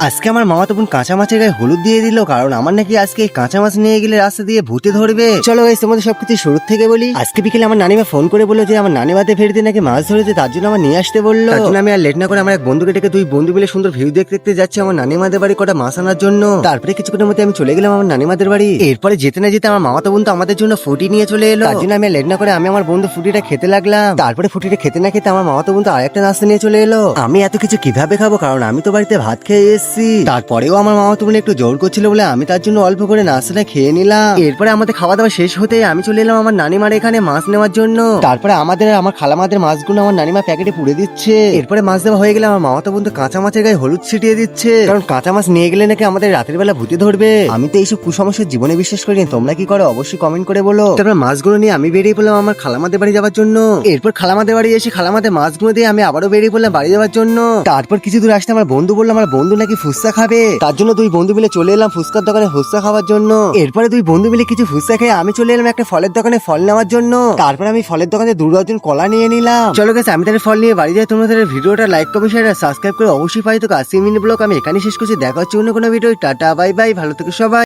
আজকে আমার মামাতো বোন কাঁচা মাছের গায়ে হলুদ দিয়ে দিল, কারণ আমার নাকি আজকে এই কাঁচা মাছ নিয়ে গেলে রাস্তা দিয়ে ভূতে ধরবে। চলো গাইস তোমাদের সবকিছু শুরু থেকে বলি। আজকে বিকেলে আমার নানিমা ফোন করে বললো যে আমার নানিমাতে ফেরতে নাকি মাছ ধরেছে, তার জন্য আমার নিয়ে আসতে বললো। তার জন্য আমি আর লেট না করে আমার এক বন্ধুকে ডেকে দুই বন্ধু মিলে সুন্দর ভিউ দেখতে দেখতে যাচ্ছে আমার নানিমাদের বাড়ি কটা মাছ আনার জন্য। তারপরে কিছুক্ষণের মধ্যে আমি চলে গেলাম আমার নানিমাদের বাড়ি। এরপরে যেতে না যেতে আমার মামাতো বোন তো আমাদের জন্য ফুটি নিয়ে চলে এলো। তার জন্য আমি লেট না করে আমি আমার বন্ধু ফুটিটা খেতে লাগলাম। তারপরে ফুটিটা খেতে না খেতে আমার মামাতো বোন তো আরেকটা নাস্তা নিয়ে চলে এলো। আমি এত কিছু কিভাবে খাবো, কারণ আমি তো বাড়িতে ভাত খেয়ে এসেছি। তারপরেও আমার মামাতো বোন একটু জোর করছিল বলে আমি তার জন্য অল্প করে নাস্তাটা খেয়ে নিলাম। এরপরে আমাদের খাওয়া দাওয়া শেষ হতে আমি চলে এলাম আমার নানিমার এখানে মাছ নেওয়ার জন্য। তারপরে আমার খালামাদের মাছগুলো আমার নানিমা প্যাকেটে পুড়ে দিচ্ছে। এরপরে মাছ দেওয়া হয়ে গেলে আমার মামাতো বোন তো কাঁচা মাছের গায়ে হলুদ ছিটিয়ে দিচ্ছে, কারণ কাঁচা মাছ নিয়ে গেলে নাকি আমাদের রাতের বেলা ভূতে ধরবে। আমি তো এইসব কুসমস্যার জীবনে বিশ্বাস করি না, তোমরা কি করো অবশ্যই কমেন্ট করে বলো। তারপরে মাছগুলো নিয়ে আমি বেরিয়ে পড়লাম আমার খালামাদের বাড়ি যাওয়ার জন্য। এরপর খালামাদের বাড়ি এসে খালামাদের মাছগুলো দিয়ে আমি আবারও বেরিয়ে পড়লাম বাড়ি যাওয়ার জন্য। তারপর কিছু দূর আসতে আমার বন্ধু বললো আমার বন্ধু নাকি ফুচকা খাবে, তার জন্য দুই বন্ধু মিলে চলে এলাম ফুচকার দোকানে ফুচকা খাওয়ার জন্য। এরপরে দুই বন্ধু মিলে কিছু ফুচকা খেয়ে আমি চলে এলাম একটা ফলের দোকানে ফল নেওয়ার জন্য। তারপর আমি ফলের দোকানে 2 ডজন কলা নিয়ে নিলাম। চলো গেছে আমি তাহলে ফল নিয়ে বাড়ি যাই। তোমাদের ভিডিওটা লাইক কমেন্ট শেয়ার আর সাবস্ক্রাইব করে অবশ্যই পাই। তো 80 মিনিট ব্লগ আমি এখানে শেষ করছি। দেখা হচ্ছে অন্য কোনো ভিডিও। টাটা বাই বাই, ভালো থেকো সবাই।